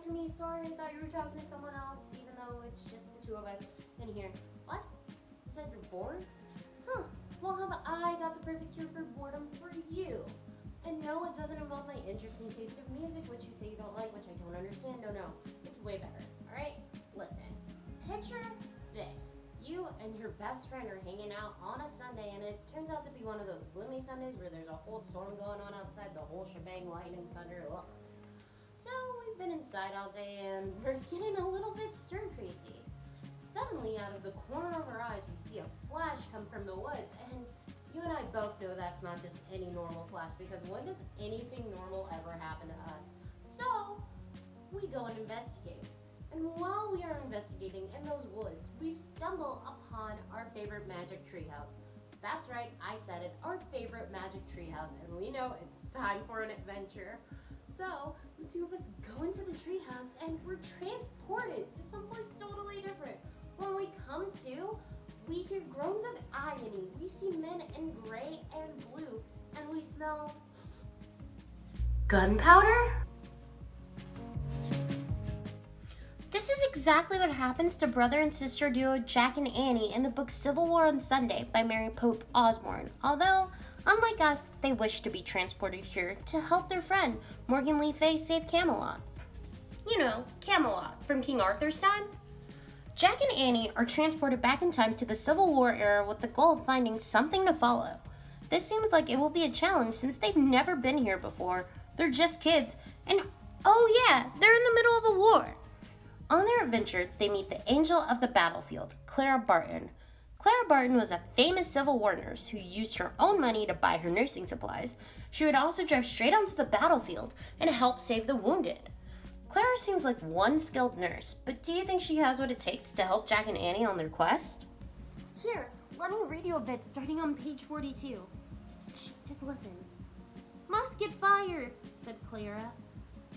after me. Sorry, I thought you were talking to someone else, even though it's just the two of us. Then you hear, what? You said you're bored? Huh, well, have I got the perfect cure for boredom for you? And no, it doesn't involve my interest and taste of music, which you say you don't like, which I don't understand. No, it's way better, alright? Listen, picture this. You and your best friend are hanging out on a Sunday, and it turns out to be one of those gloomy Sundays where there's a whole storm going on outside, the whole shebang, lightning, thunder, ugh. So we've been inside all day, and we're getting a little bit stir crazy. Suddenly, out of the corner of our eyes, we see a flash come from the woods, and you and I both know that's not just any normal flash, because when does anything normal ever happen to us? So we go and investigate. And while we are investigating in those woods, we stumble upon our favorite magic treehouse. That's right, I said it, our favorite magic treehouse, and we know it's time for an adventure. So the two of us go into the treehouse and we're transported to someplace totally different. When we come to, we hear groans of agony. We see men in gray and blue, and we smell gunpowder? This is exactly what happens to brother and sister duo Jack and Annie in the book Civil War on Sunday by Mary Pope Osborne, although, unlike us, they wish to be transported here to help their friend Morgan Le Fay save Camelot. You know, Camelot from King Arthur's time? Jack and Annie are transported back in time to the Civil War era with the goal of finding something to follow. This seems like it will be a challenge since they've never been here before. They're just kids, and oh yeah, they're in the middle of a war. On their adventure, they meet the angel of the battlefield, Clara Barton. Clara Barton was a famous Civil War nurse who used her own money to buy her nursing supplies. She would also drive straight onto the battlefield and help save the wounded. Clara seems like one skilled nurse, but do you think she has what it takes to help Jack and Annie on their quest? Here, let me read you a bit starting on page 42. Shh, just listen. Musket fire, said Clara.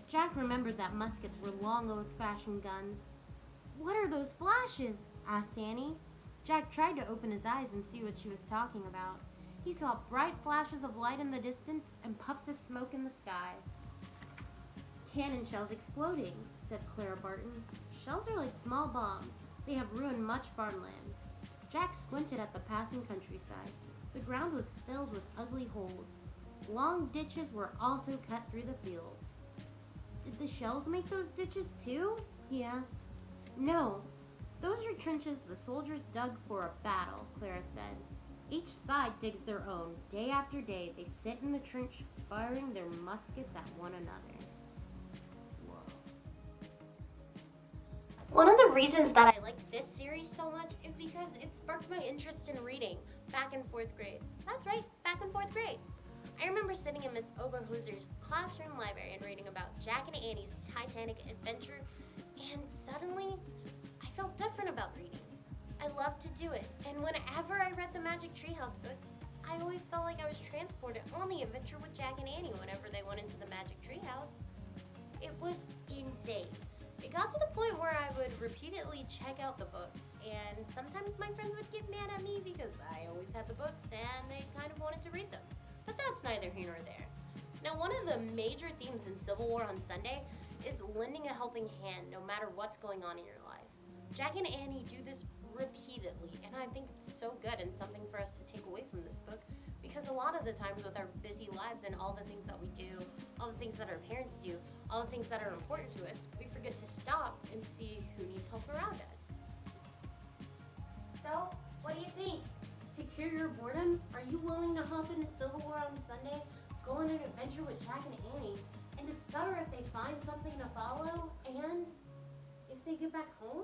Jack remembered that muskets were long old-fashioned guns. What are those flashes? Asked Annie. Jack tried to open his eyes and see what she was talking about. He saw bright flashes of light in the distance and puffs of smoke in the sky. Cannon shells exploding, said Clara Barton. Shells are like small bombs. They have ruined much farmland. Jack squinted at the passing countryside. The ground was filled with ugly holes. Long ditches were also cut through the fields. Did the shells make those ditches too? He asked. No. Those are trenches the soldiers dug for a battle, Clara said. Each side digs their own. Day after day, they sit in the trench, firing their muskets at one another. One of the reasons that I like this series so much is because it sparked my interest in reading back in 4th grade. That's right, back in 4th grade. I remember sitting in Miss Oberhuser's classroom library and reading about Jack and Annie's Titanic adventure, and suddenly I felt different about reading. I loved to do it, and whenever I read the Magic Treehouse books, I always felt like I was transported on the adventure with Jack and Annie whenever they went into the Magic Treehouse. It was insane. It got to the point where I would repeatedly check out the books, and sometimes my friends would get mad at me because I always had the books and they kind of wanted to read them. But that's neither here nor there. Now, one of the major themes in Civil War on Sunday is lending a helping hand no matter what's going on in your life. Jack and Annie do this repeatedly, and I think it's so good and something for us to take away from this book, because a lot of the times with our busy lives and all the things that we do, all the things that our parents do, all the things that are important to us, we forget to stop and see who needs help around us. So, what do you think? To cure your boredom, are you willing to hop into Civil War on Sunday, go on an adventure with Jack and Annie, and discover if they find something to follow, and if they get back home?